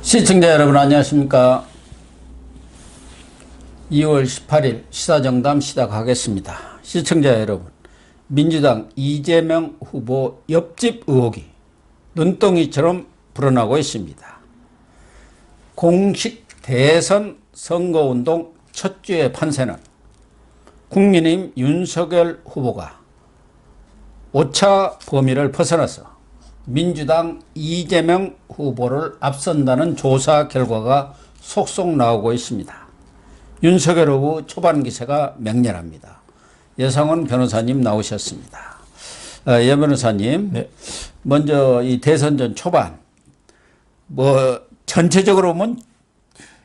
시청자 여러분 안녕하십니까. 2월 18일 시사정담 시작하겠습니다. 시청자 여러분, 민주당 이재명 후보 옆집 의혹이 눈덩이처럼 불어나고 있습니다. 공식 대선 선거운동 첫 주의 판세는 국민의힘 윤석열 후보가 오차 범위를 벗어나서 민주당 이재명 후보를 앞선다는 조사 결과가 속속 나오고 있습니다. 윤석열 후보 초반 기세가 맹렬합니다. 예상원 변호사님 나오셨습니다. 예 변호사님, 네. 먼저 이 대선전 초반 전체적으로 보면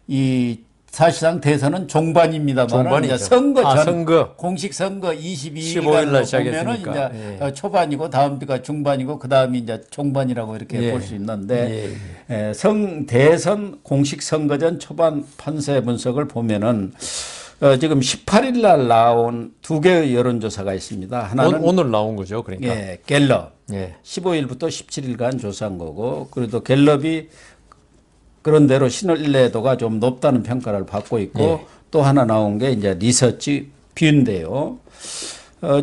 이 사실상 대선은 종반입니다만 이제 선거 공식 선거 22일날 보면은 이제 초반이고 다음 주가 중반이고 그 다음이 이제 종반이라고 이렇게 볼 수 있는데 대선 공식 선거전 초반 판세 분석을 보면은 지금 18일 날 나온 두 개의 여론조사가 있습니다. 하나는 오늘 나온 거죠, 그러니까. 갤럽 15일부터 17일간 조사한 거고, 그래도 갤럽이 그런 대로 신뢰도가 좀 높다는 평가를 받고 있고, 또 하나 나온 게 이제 리서치 뷰인데요.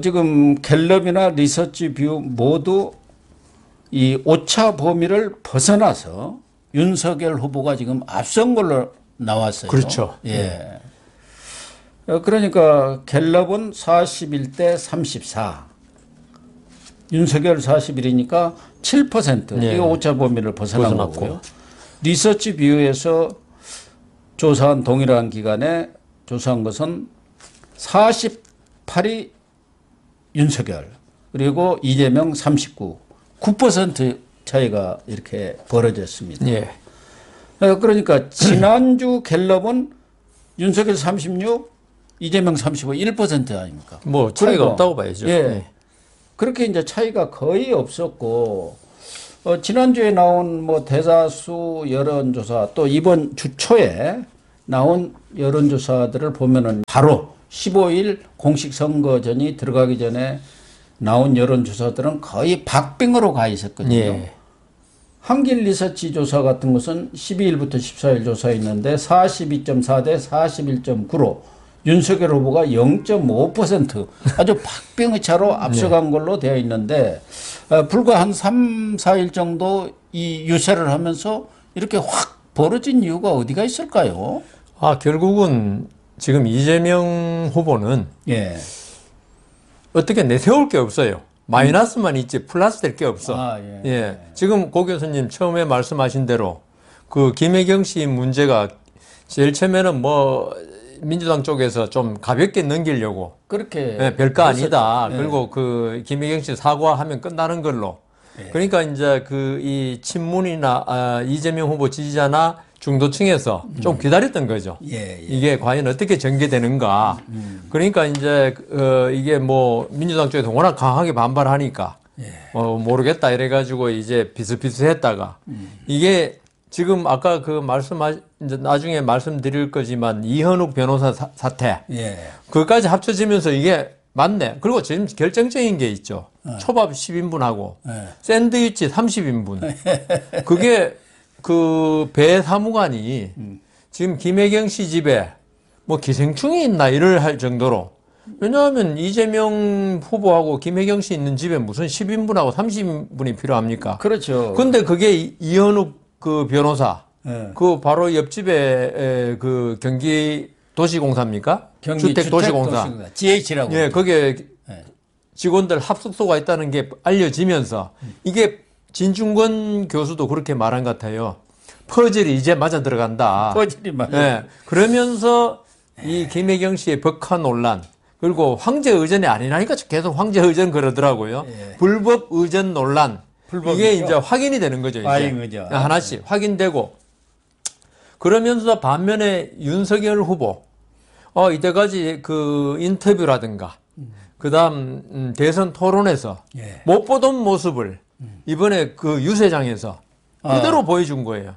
지금 갤럽이나 리서치 뷰 모두 이 오차 범위를 벗어나서 윤석열 후보가 지금 앞선 걸로 나왔어요. 그렇죠. 그러니까 갤럽은 41대 34, 윤석열 41이니까 7%. 이거 오차 범위를 벗어난 거고요. 리서치 뷰에서 조사한 동일한 기간에 조사한 것은 48이 윤석열, 그리고 이재명 39, 9% 차이가 이렇게 벌어졌습니다. 그러니까 지난주 갤럽은 윤석열 36, 이재명 35, 1% 아닙니까? 뭐 차이가 없다고 봐야죠. 그렇게 이제 차이가 거의 없었고, 지난주에 나온 대다수 여론조사, 또 이번 주 초에 나온 여론조사들을 보면은 바로 15일 공식 선거전이 들어가기 전에 나온 여론조사들은 거의 박빙으로 가 있었거든요. 한길 리서치 조사 같은 것은 12일부터 14일 조사했는데 42.4 대 41.9로 윤석열 후보가 0.5% 아주 박빙의 차로 앞서간 걸로 되어 있는데, 불과 한 3, 4일 정도 이 유세를 하면서 이렇게 확 벌어진 이유가 어디가 있을까요? 결국은 지금 이재명 후보는 어떻게 내세울 게 없어요. 마이너스만 있지 플러스 될 게 없어. 지금 고 교수님 처음에 말씀하신 대로 그 김혜경 씨 문제가 제일 처음에는 민주당 쪽에서 좀 가볍게 넘기려고 그렇게 별거 아니다. 그리고 그 김혜경 씨 사과하면 끝나는 걸로. 그러니까 이제 이 친문이나 이재명 후보 지지자나 중도층에서 좀 기다렸던 거죠. 이게 과연 어떻게 전개되는가. 그러니까 이제 이게 민주당 쪽에서 워낙 강하게 반발하니까 모르겠다 이래가지고 이제 비슷비슷했다가 이게 지금 아까 이제 나중에 말씀드릴 거지만 이현욱 변호사 사태 그것까지 합쳐지면서 이게 맞네. 그리고 지금 결정적인 게 있죠. 초밥 10인분하고 샌드위치 30인분. 그게 그 배 사무관이 지금 김혜경 씨 집에 기생충이 있나 이럴 할 정도로, 왜냐하면 이재명 후보하고 김혜경 씨 있는 집에 무슨 10인분하고 30인분이 필요합니까? 그렇죠. 근데 그게 이현욱 그 변호사, 그 바로 옆집에 그 경기 도시공사입니까? 주택도시공사. GH라고. 거기에 직원들 합숙소가 있다는 게 알려지면서 이게 진중권 교수도 그렇게 말한 것 같아요. 퍼즐이 이제 맞아 들어간다. 퍼즐이 맞아. 그러면서 이 김혜경 씨의 벽화 논란, 그리고 황제 의전이 아니라니까 계속 황제 의전 그러더라고요. 불법 의전 논란. 이게 이제 확인이 되는 거죠. 이제 하나씩 확인되고, 그러면서 반면에 윤석열 후보 이때까지 그 인터뷰라든가 그다음 대선 토론에서 못 보던 모습을 이번에 그 유세장에서 그대로 보여준 거예요.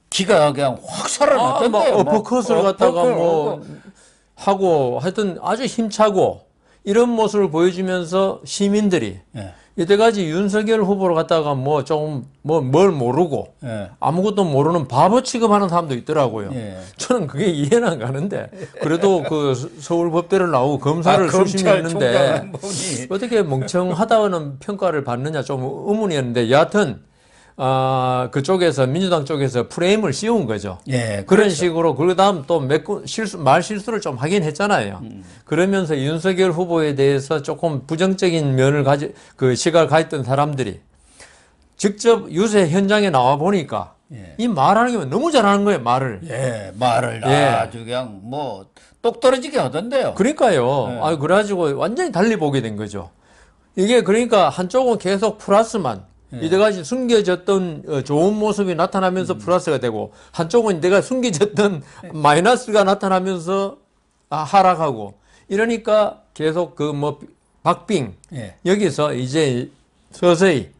기가 그냥 확 살아났던데요. 어퍼컷을 갖다가 하고 하여튼 아주 힘차고 이런 모습을 보여주면서 시민들이 이때까지 윤석열 후보를 갖다가 뭐 좀 뭘 모르고 예. 아무것도 모르는 바보 취급하는 사람도 있더라고요. 예. 저는 그게 이해는 안 가는데 그래도 그 서울법대를 나오고 검사를 수심이 했는데 어떻게 멍청하다는 평가를 받느냐 좀 의문이었는데 여하튼 그쪽에서 민주당 쪽에서 프레임을 씌운 거죠. 예, 그런 그렇죠. 식으로 그다음 또 말 실수를 좀 하긴 했잖아요. 그러면서 윤석열 후보에 대해서 조금 부정적인 면을 시각을 가졌던 사람들이 직접 유세 현장에 나와 보니까 예. 이 말하는 게 너무 잘하는 거예요, 말을. 예, 말을 예. 아주 그냥 뭐 똑 떨어지게 하던데요. 그러니까요. 그래가지고 완전히 달리 보게 된 거죠. 이게 그러니까 한쪽은 계속 플러스만 이때까지 숨겨졌던 좋은 모습이 나타나면서 플러스가 되고 한쪽은 내가 숨겨졌던 마이너스가 나타나면서 하락하고 이러니까 계속 박빙 예. 여기서 이제 서서히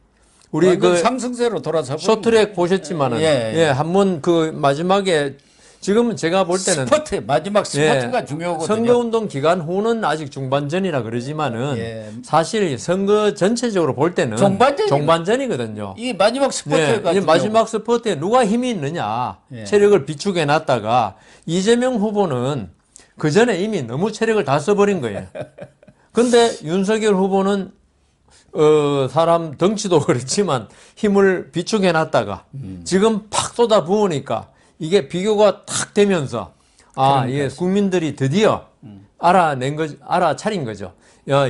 우리 상승세로 돌아서 쇼트랙 보셨지만은 예. 한번 마지막에 지금은 제가 볼 때는 마지막 스퍼트가 중요하거든요. 선거운동 기간 후는 아직 중반전이라 그러지만은 사실 선거 전체적으로 볼 때는 종반전이거든요. 이 마지막 스퍼트가 이 마지막 스퍼트에 누가 힘이 있느냐 체력을 비축해 놨다가 이재명 후보는 그 전에 이미 너무 체력을 다 써버린 거예요. 근데 윤석열 후보는 사람 덩치도 그렇지만 힘을 비축해 놨다가 지금 팍 쏟아 부으니까 이게 비교가 탁 되면서 예, 국민들이 드디어 알아차린 거죠.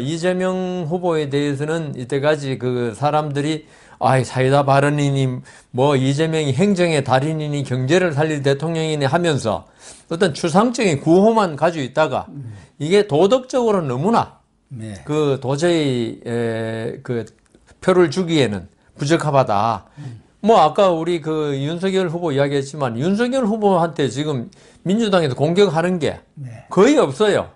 이재명 후보에 대해서는 이때까지 그 사람들이 사이다 발언이니 이재명이 행정의 달인이니 경제를 살릴 대통령이니 하면서 어떤 추상적인 구호만 가지고 있다가 이게 도덕적으로 너무나 도저히 표를 주기에는 부적합하다. 아까 우리 윤석열 후보 이야기했지만 윤석열 후보한테 지금 민주당에서 공격하는 게 거의 없어요.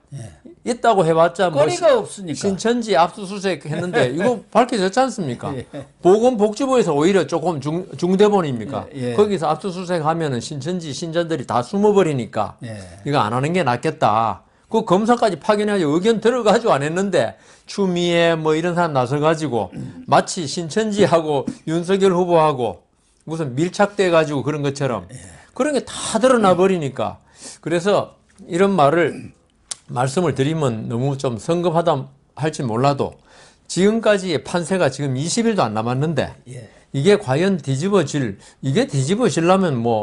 있다고 해봤자 거리가 없으니까. 신천지 압수수색 했는데 이거 밝혀졌지 않습니까? 보건복지부에서 오히려 조금 중대본입니까? 거기서 압수수색 하면은 신천지 신자들이 다 숨어버리니까 이거 안 하는 게 낫겠다. 그 검사까지 파견해가지고 의견 들어가지고 안 했는데 추미애 이런 사람 나서가지고 마치 신천지하고 윤석열 후보하고 무슨 밀착돼가지고 그런 것처럼 그런 게 다 드러나 버리니까 그래서 이런 말씀을 드리면 너무 좀 성급하다 할지 몰라도 지금까지의 판세가 지금 20일도 안 남았는데 이게 과연 뒤집어지려면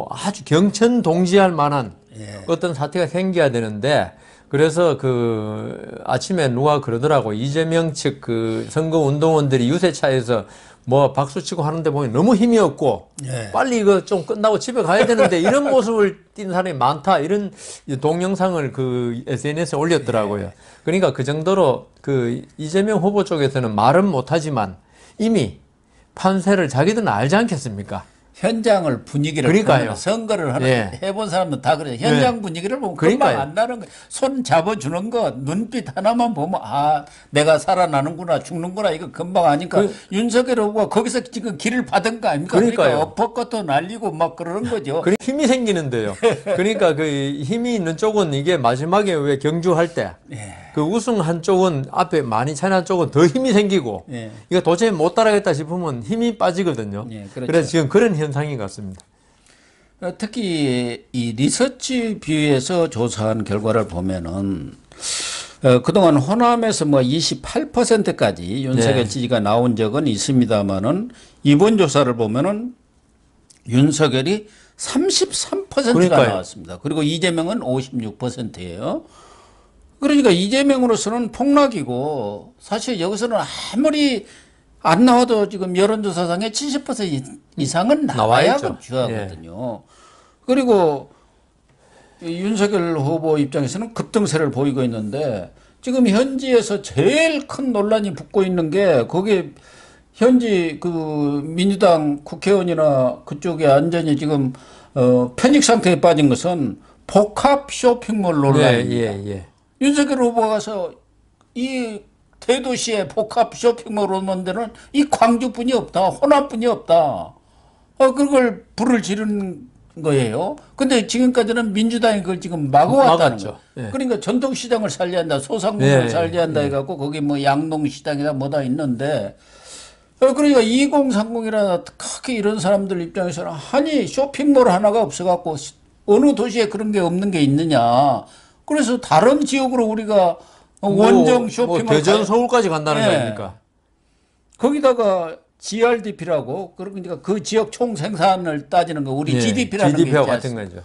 아주 경천동지할 만한 어떤 사태가 생겨야 되는데 그래서 아침에 누가 그러더라고. 이재명 측 선거운동원들이 유세차에서 박수치고 하는데 보면 너무 힘이 없고 빨리 이거 좀 끝나고 집에 가야 되는데 이런 모습을 띈 사람이 많다. 이런 동영상을 SNS에 올렸더라고요. 그러니까 그 정도로 이재명 후보 쪽에서는 말은 못하지만 이미 판세를 자기들은 알지 않겠습니까? 현장을 분위기를 그러니까요. 선거를 해본 사람은 다 그래요. 현장 분위기를 보면 금방 안다는 거예요. 손 잡아주는 거 눈빛 하나만 보면 내가 살아나는구나 죽는구나 이거 금방 아니까 윤석열 후보가 거기서 지금 길을 받은 거 아닙니까? 그러니까 엎어것도 날리고 그러는 거죠. 힘이 생기는데요. 그러니까 힘이 있는 쪽은 이게 마지막에 왜 경주할 때 우승한 쪽은 앞에 많이 차이난 쪽은 더 힘이 생기고 이거 도저히 못 따라가겠다 싶으면 힘이 빠지거든요. 그렇죠. 그래서 지금 그런 현상인 것 같습니다. 특히 이 리서치 뷰에서 조사한 결과를 보면은 그동안 호남에서 28%까지 윤석열 지지가 나온 적은 있습니다만은 이번 조사를 보면은 윤석열이 33%가 그러니까요. 나왔습니다. 그리고 이재명은 56%예요. 그러니까 이재명으로서는 폭락이고 사실 여기서는 아무리 안 나와도 지금 여론조사상에 70% 이상은 나와야 급주하거든요. 그리고 윤석열 후보 입장에서는 급등세를 보이고 있는데 지금 현지에서 제일 큰 논란이 붙고 있는 게 거기에 현지 민주당 국회의원이나 그쪽에 완전히 지금 패닉 상태에 빠진 것은 복합 쇼핑몰 논란입니다. 윤석열 후보가 가서 이 대도시의 복합 쇼핑몰 오는 데는 이 광주뿐이 없다. 호남뿐이 없다. 그걸 불을 지르는 거예요. 근데 지금까지는 민주당이 그걸 지금 막아왔다는 거예요. 그러니까 전통시장을 살려야 한다. 소상공인을 살려야 한다 해갖고 거기 양동시장이다 뭐다 있는데 그러니까 2030이나 크게 이런 사람들 입장에서는 아니 쇼핑몰 하나가 없어갖고 어느 도시에 그런 게 없는 게 있느냐. 그래서 다른 지역으로 우리가 원정 쇼핑을 대전 서울까지 간다는 거 아닙니까? 거기다가 GRDP라고 그러니까 그 지역 총 생산을 따지는 거 우리 GDP라는 게 있지 GDP하고 같은 거죠.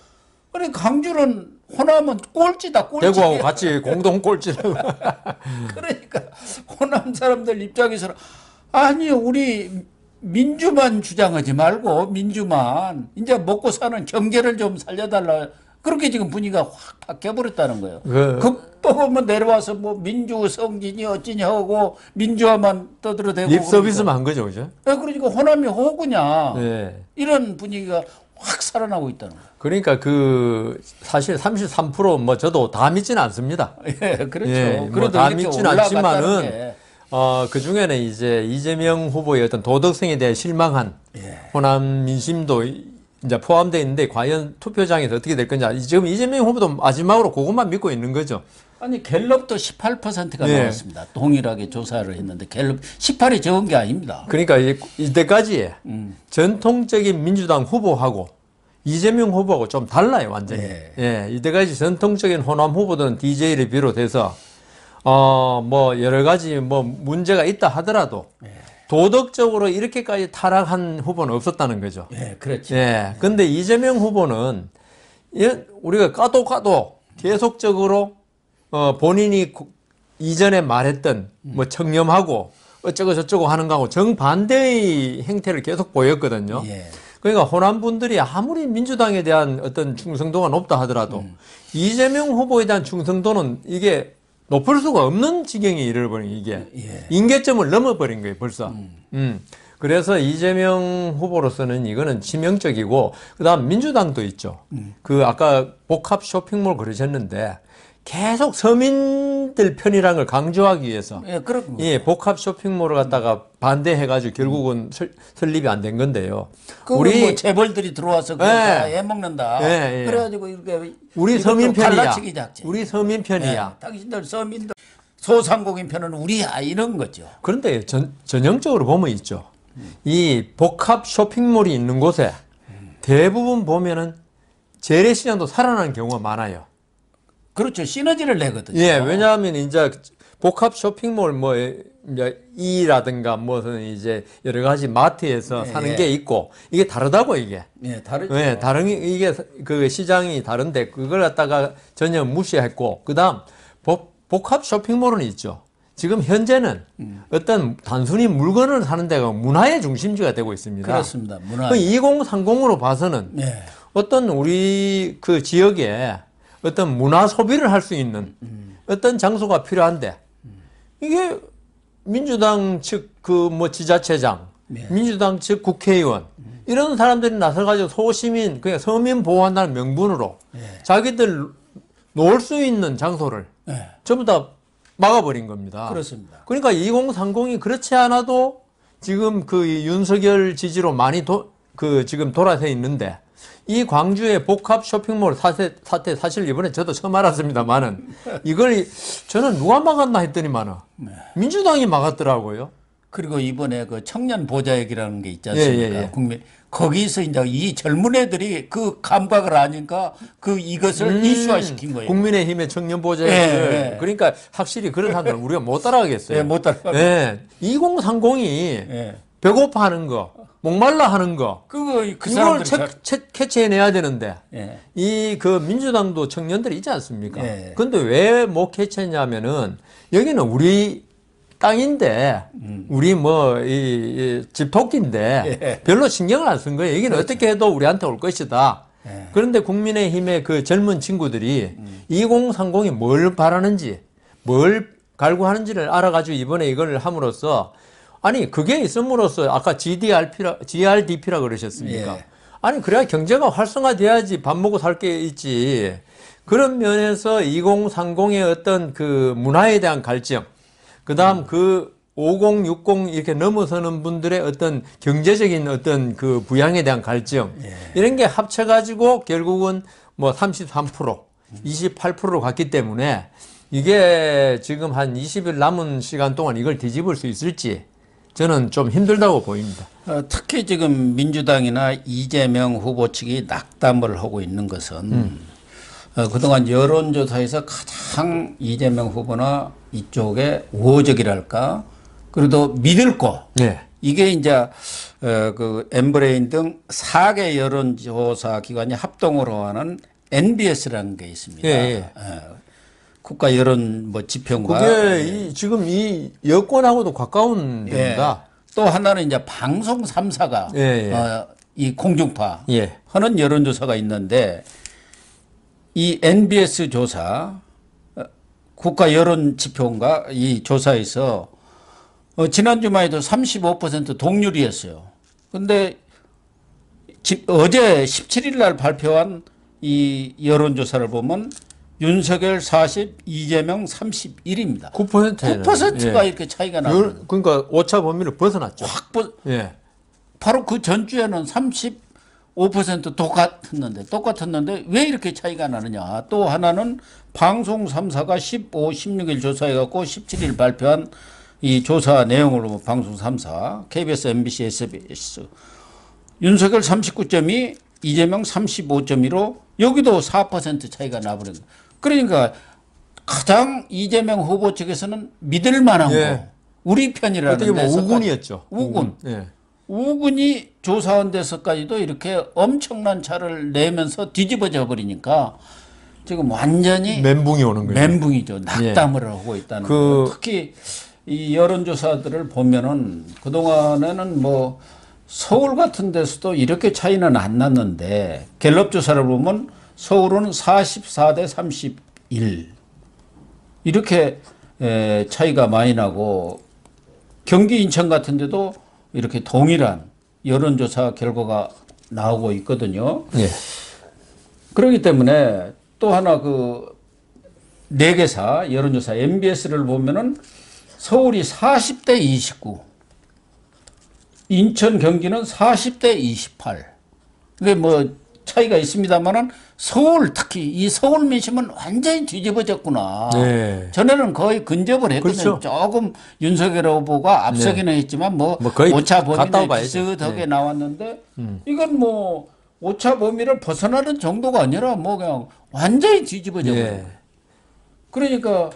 그래 강주는 호남은 꼴찌다 꼴찌. 대구하고 같이 공동 꼴찌라고. 그러니까 호남 사람들 입장에서는 아니 우리 민주만 주장하지 말고 민주만 이제 먹고 사는 경제를 좀 살려달라. 그렇게 지금 분위기가 확 바뀌어버렸다는 거예요. 급법하면 내려와서 뭐 민주 성진이 어찌냐 하고 민주화만 떠들어대고. 립 서비스만 한 거죠, 그죠? 그러니까 호남이 호구냐. 네. 이런 분위기가 확 살아나고 있다는 거예요. 그러니까 사실 33% 뭐 저도 다 믿지는 않습니다. 예, 그렇죠. 예, 그래도 다 이렇게 믿지는 올라갔다는 않지만은 게. 그 중에는 이제 이재명 후보의 어떤 도덕성에 대해 실망한 호남 민심도 이제 포함되어 있는데 과연 투표장에서 어떻게 될 건지 지금 이재명 후보도 마지막으로 그것만 믿고 있는 거죠. 아니 갤럽도 18%가 나왔습니다. 동일하게 조사를 했는데 갤럽 18이 적은 게 아닙니다. 그러니까 이때까지 전통적인 민주당 후보하고 이재명 후보하고 좀 달라요, 완전히. 이때까지 전통적인 호남 후보들은 DJ를 비롯해서 뭐 여러 가지 뭐 문제가 있다 하더라도 도덕적으로 이렇게까지 타락한 후보는 없었다는 거죠. 그렇죠. 근데 이재명 후보는 우리가 까도 계속적으로 본인이 이전에 말했던 뭐 청렴하고 어쩌고 저쩌고 하는 거하고 정반대의 행태를 계속 보였거든요. 그러니까 호남 분들이 아무리 민주당에 대한 어떤 충성도가 높다 하더라도 이재명 후보에 대한 충성도는 이게 높을 수가 없는 지경에 이르러버린 이게 임계점을 넘어버린 거예요 벌써. 그래서 이재명 후보로서는 이거는 치명적이고 그다음 민주당도 있죠. 그 아까 복합 쇼핑몰 그러셨는데 계속 서민들 편이라는 걸 강조하기 위해서 복합 쇼핑몰을 갖다가 반대해가지고 결국은 설립이 안 된 건데요. 우리 뭐 재벌들이 들어와서 그거 다 해먹는다. 그래가지고 이렇게 우리 서민 편이야. 작지. 우리 서민 편이야. 당신들 서민들 소상공인 편은 우리야 이런 거죠. 그런데 전형적으로 보면 있죠. 이 복합 쇼핑몰이 있는 곳에 대부분 보면은 재래시장도 살아나는 경우가 많아요. 그렇죠. 시너지를 내거든요. 왜냐하면 이제 복합 쇼핑몰 뭐 이라든가 무슨 이제 여러 가지 마트에서 사는 게 있고 이게 다르다고 이게. 다르죠. 이게 그 시장이 다른데 그걸 갖다가 전혀 무시했고 그다음 복합 쇼핑몰은 있죠. 지금 현재는 어떤 단순히 물건을 사는 데가 문화의 중심지가 되고 있습니다. 그렇습니다. 문화. 2030으로 봐서는 어떤 우리 그 지역에 어떤 문화 소비를 할 수 있는 어떤 장소가 필요한데 이게 민주당 측 그 뭐 지자체장, 민주당 측 국회의원 이런 사람들이 나서가지고 소시민 그냥 서민 보호한다는 명분으로 자기들 놀 수 있는 장소를 전부 다 막아버린 겁니다. 그렇습니다. 그러니까 2030이 그렇지 않아도 지금 그 윤석열 지지로 많이 지금 돌아서 있는데 이 광주의 복합 쇼핑몰 사태 사실 이번에 저도 처음 알았습니다만은 이걸 저는 누가 막았나 했더니만은 민주당이 막았더라고요. 그리고 이번에 그 청년 보좌역이라는 게 있지 않습니까? 국민 거기서 이제 이 젊은 애들이 그 감각을 아니까 이것을 이슈화시킨 거예요. 국민의힘의 청년 보좌역을 그러니까 확실히 그런 사람들은 우리가 못 따라가겠어요. 못 따라가. 2030이 배고파하는 거. 목말라 하는 거. 이걸 캐치해내야 되는데. 그 민주당도 청년들이 있지 않습니까? 근데 왜 못 캐치했냐면은 여기는 우리 땅인데, 우리 집토끼인데, 별로 신경을 안 쓴 거예요. 여기는 어떻게 해도 우리한테 올 것이다. 그런데 국민의힘의 그 젊은 친구들이 2030이 뭘 바라는지, 뭘 갈구하는지를 알아가지고 이번에 이걸 함으로써 아니 그게 있음으로써 아까 GRDP라 그러셨습니까? 아니 그래야 경제가 활성화돼야지 밥 먹고 살 게 있지. 그런 면에서 2030의 어떤 그 문화에 대한 갈증, 그다음 그 50, 60 이렇게 넘어서는 분들의 어떤 경제적인 어떤 그 부양에 대한 갈증 이런 게 합쳐가지고 결국은 뭐 33%, 28%로 갔기 때문에 이게 지금 한 20일 남은 시간 동안 이걸 뒤집을 수 있을지. 저는 좀 힘들다고 보입니다. 특히 지금 민주당이나 이재명 후보 측이 낙담을 하고 있는 것은 그동안 여론조사에서 가장 이재명 후보나 이쪽에 우호적이랄까 그래도 믿을 거 네. 이게 이제 그 엠브레인 등 4개 여론조사 기관이 합동으로 하는 NBS라는 게 있습니다. 예. 국가 여론 뭐 지표인가. 그게 지금 이 여권하고도 가까운 데입니다. 또 하나는 이제 방송 3사가 이 공중파 하는 여론조사가 있는데 이 NBS 조사 국가 여론 지표인가 이 조사에서 지난 주말에도 35% 동률이었어요. 근데 어제 17일 날 발표한 이 여론조사를 보면 윤석열 40, 이재명 31입니다. 9%가 이렇게 차이가 나요. 그러니까 오차 범위를 벗어났죠. 바로 그 전주에는 35% 똑같았는데 왜 이렇게 차이가 나느냐. 또 하나는 방송 3사가 15, 16일 조사해갖고 17일 발표한 이 조사 내용을 보면 방송 3사, KBS, MBC, SBS. 윤석열 39.2, 이재명 35.2로 여기도 4% 차이가 나버린 거예요. 그러니까 가장 이재명 후보 측에서는 믿을 만한 거. 우리 편이라는 어떻게 보면 데서 우군이었죠. 우군이 조사한 데서까지도 이렇게 엄청난 차를 내면서 뒤집어져 버리니까 지금 완전히 멘붕이 오는 거예요. 멘붕이죠. 낙담을 하고 있다는 거예요. 특히 이 여론조사들을 보면은 그동안에는 뭐 서울 같은 데서도 이렇게 차이는 안 났는데 갤럽 조사를 보면 서울은 44대 31 이렇게 차이가 많이 나고 경기 인천 같은 데도 이렇게 동일한 여론조사 결과가 나오고 있거든요. 그렇기 때문에 또 하나 그 4개사 여론조사 MBS를 보면은 서울이 40대 29 인천 경기는 40대 28 이게 뭐 차이가 있습니다만은 서울 특히 이 서울 민심은 완전히 뒤집어졌구나. 전에는 거의 근접을 했거든요. 조금 윤석열 후보가 앞서기는 했지만 뭐 오차 범위는 비슷하게 나왔는데 이건 뭐 오차 범위를 벗어나는 정도가 아니라 뭐 그냥 완전히 뒤집어져 버려요. 그러니까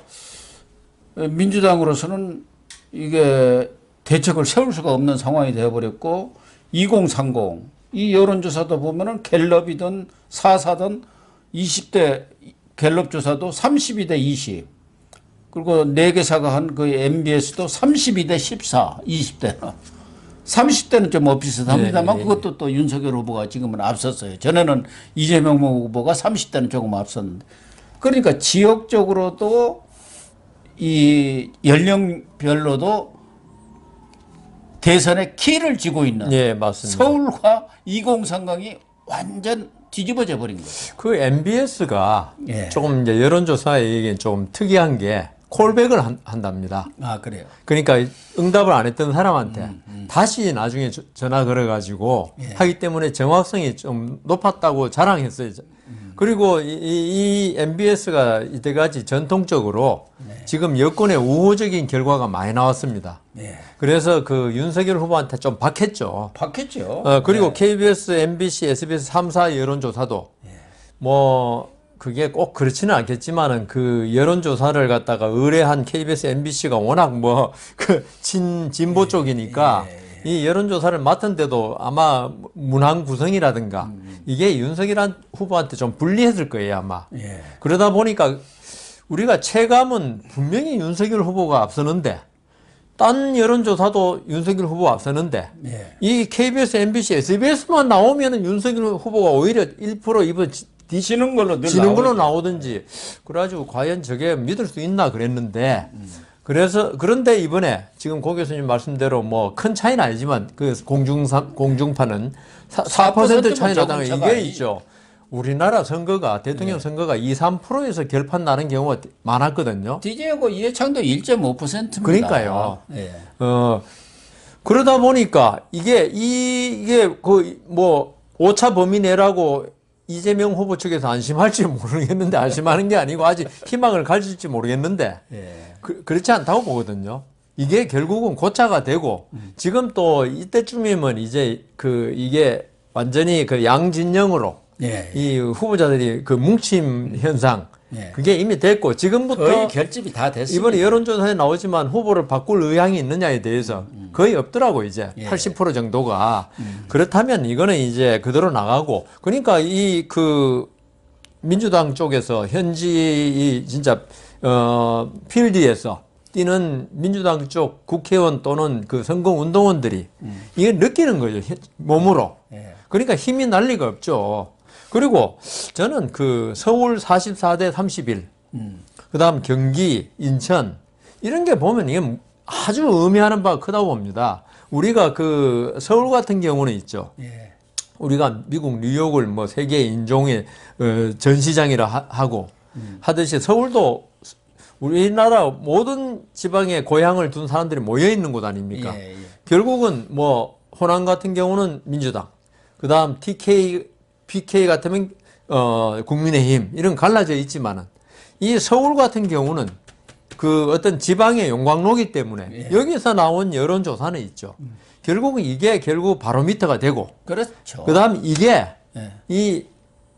민주당으로서는 이게 대책을 세울 수가 없는 상황이 되어버렸고 2030 이 여론조사도 보면은 갤럽이든 사사든 20대 갤럽 조사도 32대 20 그리고 4개사가 한 그 MBS도 32대 14 20대는 30대는 좀 비슷합니다만 그것도 또 윤석열 후보가 지금은 앞섰어요. 전에는 이재명 후보가 30대는 조금 앞섰는데 그러니까 지역적으로도 이 연령별로도 대선에 키를 쥐고 있는 서울과 2030이 완전 뒤집어져 버린 거예요. 그 MBS가 조금 이제 여론조사에 좀 특이한 게 콜백을 한답니다. 아, 그래요? 그러니까 응답을 안 했던 사람한테 다시 나중에 전화 걸어가지고 하기 때문에 정확성이 좀 높았다고 자랑했어요. 그리고 이 MBS가 이때까지 전통적으로 지금 여권의 우호적인 결과가 많이 나왔습니다. 그래서 그 윤석열 후보한테 좀 박했죠. 그리고 KBS, MBC, SBS 3사 여론조사도 뭐 그게 꼭 그렇지는 않겠지만은 그 여론조사를 갖다가 의뢰한 KBS, MBC가 워낙 뭐 그 진보 쪽이니까 이 여론조사를 맡은데도 아마 문항 구성이라든가 이게 윤석열 후보한테 좀 불리했을 거예요 아마. 그러다 보니까 우리가 체감은 분명히 윤석열 후보가 앞서는데 딴 여론조사도 윤석열 후보가 앞서는데 이 KBS, MBC, SBS만 나오면은 윤석열 후보가 오히려 1%, 2% 지는 걸로 나오든지 그래가지고 과연 저게 믿을 수 있나 그랬는데 그런데 이번에 지금 고 교수님 말씀대로 뭐 큰 차이는 아니지만 그 공중파는 4% 차이 나다는 이게 있죠. 우리나라 선거가 대통령 선거가 2, 3%에서 결판 나는 경우가 많았거든요. DJ하고 이해창도 1.5%입니다. 그러니까요. 그러다 보니까 이게 그 뭐 오차 범위 내라고 이재명 후보 측에서 안심할지 모르겠는데 안심하는 게 아니고 아직 희망을 가질지 모르겠는데 그렇지 않다고 보거든요. 이게 결국은 고차가 되고 지금 또 이때쯤이면 이제 이게 완전히 그 양진영으로 이 후보자들이 그 뭉침 현상 그게 이미 됐고 지금부터 거의 결집이 다 됐습니다. 이번에 여론조사에 나오지만 후보를 바꿀 의향이 있느냐에 대해서 거의 없더라고 이제 80% 정도가 그렇다면 이거는 이제 그대로 나가고 그러니까 이 그 민주당 쪽에서 현지 진짜 필드에서 뛰는 민주당 쪽 국회의원 또는 그 선거운동원들이 이게 느끼는 거죠 몸으로. 그러니까 힘이 날 리가 없죠. 그리고 저는 그 서울 44대 31, 그다음 경기, 인천 이런 게 보면 이게 아주 의미하는 바가 크다고 봅니다. 우리가 그 서울 같은 경우는 있죠. 우리가 미국 뉴욕을 뭐 세계 인종의 전시장이라 하고 하듯이 서울도 우리나라 모든 지방에 고향을 둔 사람들이 모여 있는 곳 아닙니까? 결국은 뭐 호남 같은 경우는 민주당, 그다음 TK, PK 같으면 국민의힘 이런 갈라져 있지만은 이 서울 같은 경우는 그 어떤 지방의 용광로기 때문에 여기서 나온 여론조사는 있죠. 결국은 이게 결국 바로미터가 되고, 그렇죠. 그다음 이게 이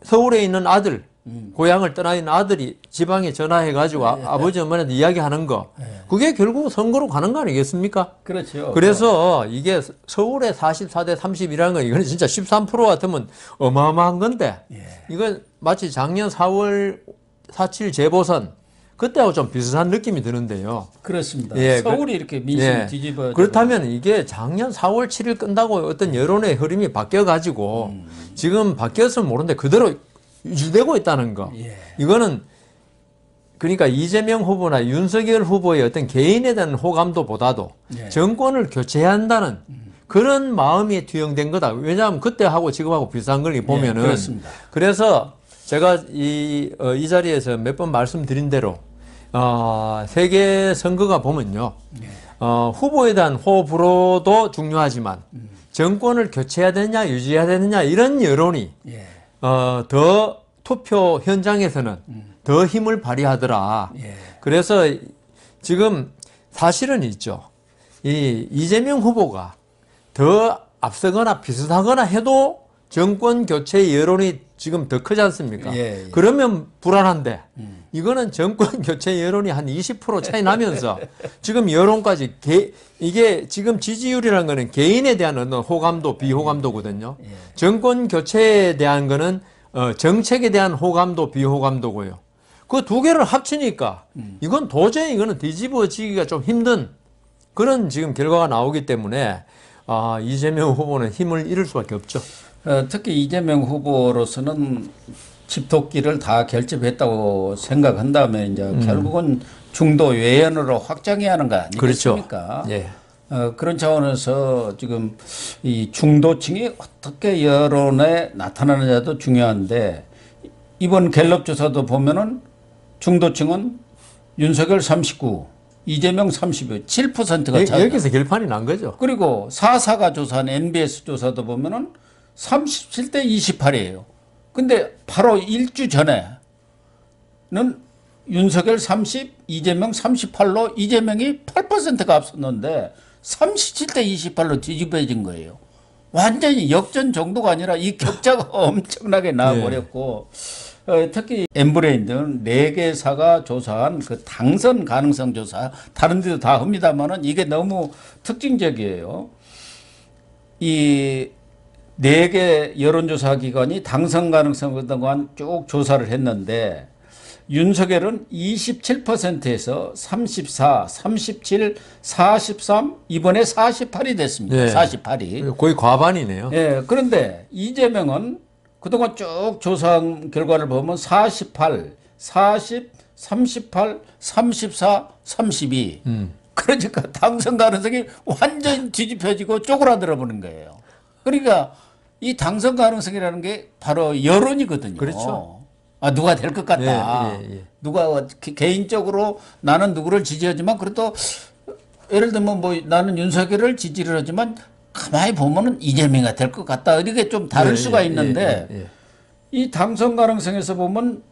서울에 있는 아들, 고향을 떠나 있는 아들이 지방에 전화해가지고 아버지 어머니한테 이야기하는 거, 그게 결국 선거로 가는 거 아니겠습니까? 그렇죠. 그래서 이게 서울의 44대 30이라는 건 이거는 진짜 13% 같으면 어마어마한 건데, 이거 마치 작년 4월 4.7 재보선 그때하고 좀 비슷한 느낌이 드는데요. 그렇습니다. 서울이 이렇게 민심이 뒤집어. 그렇다면 이게 작년 4월 7일 끝나고 어떤 여론의 흐름이 바뀌어가지고 지금 바뀌었으면 모르는데 그대로 유지되고 있다는 거. 이거는 그러니까 이재명 후보나 윤석열 후보의 어떤 개인에 대한 호감도보다도 정권을 교체해야 한다는 그런 마음이 투영된 거다. 왜냐하면 그때하고 지금하고 비슷한 걸 보면은. 그렇습니다. 그래서 제가 이 자리에서 몇 번 말씀드린 대로 세계 선거가 보면요. 후보에 대한 호불호도 중요하지만 정권을 교체해야 되느냐 유지해야 되느냐 이런 여론이 더 투표 현장에서는 더 힘을 발휘하더라. 그래서 지금 사실은 있죠. 이 이재명 후보가 더 앞서거나 비슷하거나 해도 정권 교체 여론이 지금 더 크지 않습니까? 그러면 불안한데 이거는 정권 교체 여론이 한 20% 차이 나면서 지금 여론까지 이게 지금 지지율이라는 거는 개인에 대한 어떤 호감도 비호감도거든요. 정권 교체에 대한 거는 정책에 대한 호감도 비호감도고요. 그 두 개를 합치니까 이건 도저히 이거는 뒤집어지기가 좀 힘든 그런 지금 결과가 나오기 때문에 이재명 후보는 힘을 잃을 수밖에 없죠. 특히 이재명 후보로서는 집토끼를 다 결집했다고 생각한다면 이제 결국은 중도 외연으로 확장해야 하는 거 아니겠습니까? 그렇죠. 그런 차원에서 지금 이 중도층이 어떻게 여론에 나타나느냐도 중요한데 이번 갤럽 조사도 보면은 중도층은 윤석열 39, 이재명 32, 7%가 차이. 여기서 결판이 난 거죠. 그리고 4사가 조사한 NBS 조사도 보면은 37대 28이에요. 근데 바로 일주 전에는 윤석열 30, 이재명 38로 이재명이 8%가 앞섰는데 37대 28로 뒤집어진 거예요. 완전히 역전 정도가 아니라 이 격차가 엄청나게 나와버렸고 특히 엠브레인 등 4개사가 조사한 그 당선 가능성 조사 다른 데도 다 합니다만은 이게 너무 특징적이에요. 이 4개 여론조사 기관이 당선 가능성 동안 쭉 조사를 했는데 윤석열은 27%에서 34, 37, 43 이번에 48이 됐습니다. 48이. 거의 과반이네요. 그런데 이재명은 그동안 쭉 조사한 결과를 보면 48, 40, 38, 34, 32. 그러니까 당선 가능성이 완전히 뒤집혀지고 쪼그라들어 버린 거예요. 그러니까 이 당선 가능성이라는 게 바로 여론이거든요. 그렇죠. 누가 될 것 같다. 누가 개인적으로 나는 누구를 지지하지만 그래도 예를 들면 뭐 나는 윤석열을 지지를 하지만 가만히 보면은 이재명이 될 것 같다. 이렇게 좀 다를 수가 있는데 이 당선 가능성에서 보면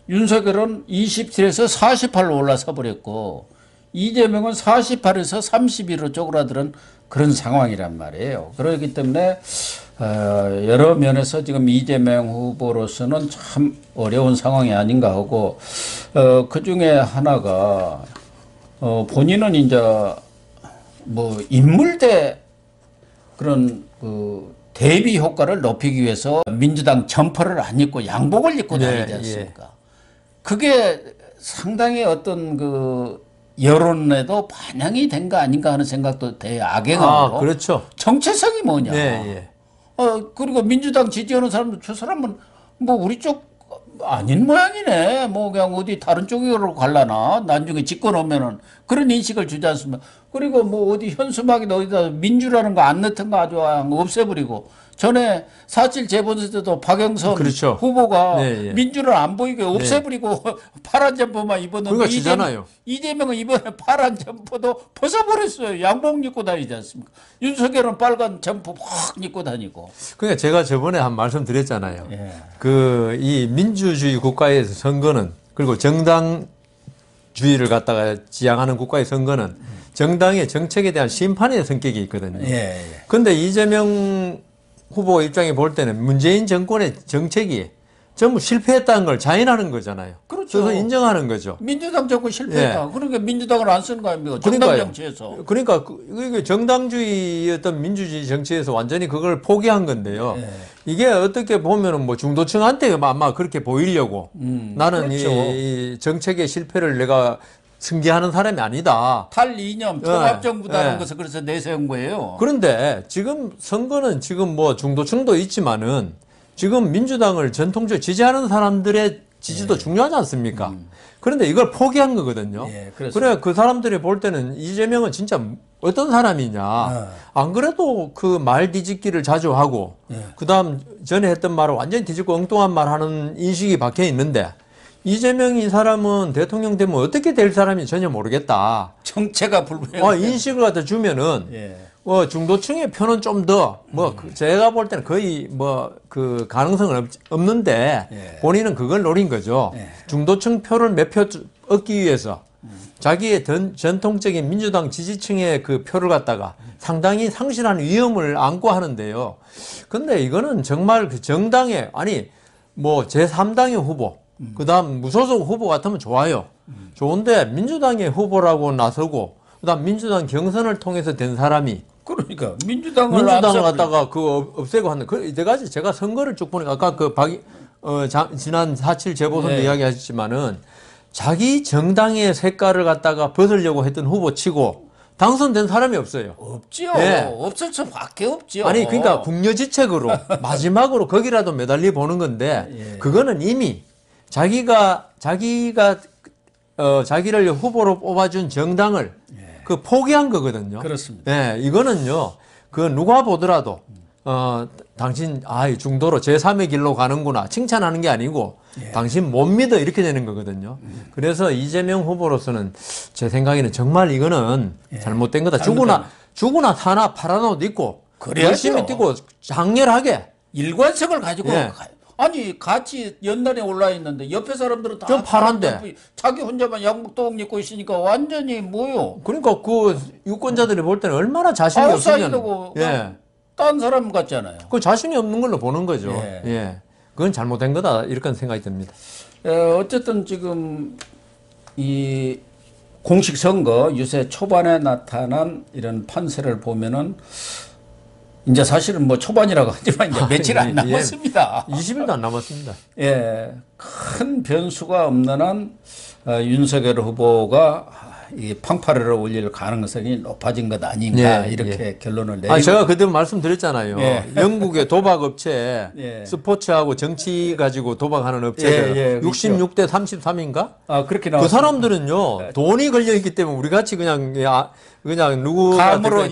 윤석열은 27에서 48로 올라서 버렸고 이재명은 48에서 32로 쪼그라드는 그런 상황이란 말이에요. 그렇기 때문에 여러 면에서 지금 이재명 후보로서는 참 어려운 상황이 아닌가 하고 그 중에 하나가 본인은 이제 뭐 인물대 그런 그 대비 효과를 높이기 위해서 민주당 점퍼를 안 입고 양복을 입고 다니지 않습니까? 그게 상당히 어떤 그 여론에도 반영이 된 거 아닌가 하는 생각도 돼. 악영향으로. 그렇죠. 정체성이 뭐냐. 네, 그리고 민주당 지지하는 사람들 저 사람은 뭐 우리 쪽 아닌 모양이네. 뭐 그냥 어디 다른 쪽으로 갈라나. 나중에 집권 오면은 그런 인식을 주지 않습니까? 그리고 뭐 어디 현수막이나 어디다 민주라는 거 안 넣던 거 아주 그냥 없애버리고. 전에 4.7 재보선 때도 박영선 그렇죠. 후보가 네, 민주를 안 보이게 없애버리고 파란 점퍼만 입었는데 그러니까 지잖아요. 이재명은 이번에 파란 점퍼도 벗어버렸어요. 양복 입고 다니지 않습니까? 윤석열은 빨간 점퍼 확 입고 다니고. 그러니까 제가 저번에 한 말씀 드렸잖아요. 예. 그 이 민주주의 국가에서 선거는 그리고 정당주의를 갖다가 지향하는 국가의 선거는 정당의 정책에 대한 심판의 성격이 있거든요. 그런데 이재명 후보 입장에 볼 때는 문재인 정권의 정책이 전부 실패했다는 걸 자인하는 거잖아요. 그렇죠. 그래서 인정하는 거죠. 민주당 정권 실패했다. 그러니까 민주당을 안 쓰는 거 아닙니까? 정당 정치에서. 그러니까 이게 정당주의 어떤 민주주의 정치에서 완전히 그걸 포기한 건데요. 이게 어떻게 보면은 뭐 중도층한테 아마 그렇게 보이려고 나는 그렇죠. 이 정책의 실패를 내가 승계하는 사람이 아니다. 탈이념, 통합정부다는 것을 그래서 내세운 거예요. 그런데 지금 선거는 지금 뭐 중도층도 있지만은 지금 민주당을 전통적으로 지지하는 사람들의 지지도 중요하지 않습니까? 그런데 이걸 포기한 거거든요. 그래 그 사람들이 볼 때는 이재명은 진짜 어떤 사람이냐. 안 그래도 그 말 뒤집기를 자주 하고 그다음 전에 했던 말을 완전히 뒤집고 엉뚱한 말 하는 인식이 박혀 있는데 이재명 이 사람은 대통령 되면 어떻게 될 사람인지 전혀 모르겠다. 정체가 불분명해. 인식을 갖다 주면은 중도층의 표는 좀 더 제가 볼 때는 거의 뭐 그 가능성은 없는데 본인은 그걸 노린 거죠. 중도층 표를 몇 표 얻기 위해서 자기의 전통적인 민주당 지지층의 그 표를 갖다가 상당히 상실한 위험을 안고 하는데요. 근데 이거는 정말 그 정당의 아니 뭐 제3당의 후보 그다음 무소속 후보 같으면 좋아요. 좋은데 민주당의 후보라고 나서고 그다음 민주당 경선을 통해서 된 사람이 그러니까 민주당을 갖다가 그거 없애고 하는 그 이때까지 제가 선거를 쭉 보니까 아까 그 지난 4.7 재보선도 이야기하셨지만은 자기 정당의 색깔을 갖다가 벗으려고 했던 후보치고 당선된 사람이 없어요. 없지요. 없을 수밖에 없지요. 아니 그러니까 궁여지책으로 마지막으로 거기라도 매달리 보는 건데 그거는 이미 자기가 자기를 후보로 뽑아준 정당을 그 포기한 거거든요. 그렇습니다. 이거는요. 그 누가 보더라도 당신 중도로 제3의 길로 가는구나 칭찬하는 게 아니고 당신 못 믿어 이렇게 되는 거거든요. 그래서 이재명 후보로서는 제 생각에는 정말 이거는 잘못된 거다. 죽으나 사나 파란 옷 입고 열심히 뛰고 장렬하게 일관성을 가지고 아니 같이 연단에 올라 있는데 옆에 사람들은 다 좀 파란데 자기 혼자만 양복동 입고 있으니까 완전히 뭐요? 그러니까 그 유권자들이 볼 때는 얼마나 자신이 아웃사이더고 딴 사람 같잖아요. 그 자신이 없는 걸로 보는 거죠. 그건 잘못된 거다 이렇게 생각이 듭니다. 어쨌든 지금 이 공식 선거 유세 초반에 나타난 이런 판세를 보면은 이제 사실은 뭐 초반이라고 하지만 이제 며칠 안 남았습니다. 20일도 안 남았습니다. 큰 변수가 없는 한 윤석열 후보가 이 팡파르를 올릴 가능성이 높아진 것 아닌가 이렇게 결론을 내리고. 제가 그때 말씀드렸잖아요. 영국의 도박업체 스포츠하고 정치 가지고 도박하는 업체들 66대 33인가? 그렇게 나왔습니다. 그 사람들은요 돈이 걸려 있기 때문에 우리 같이 그냥 누구 감으로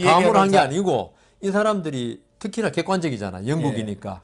한 게 아니고 이 사람들이 특히나 객관적이잖아. 영국이니까.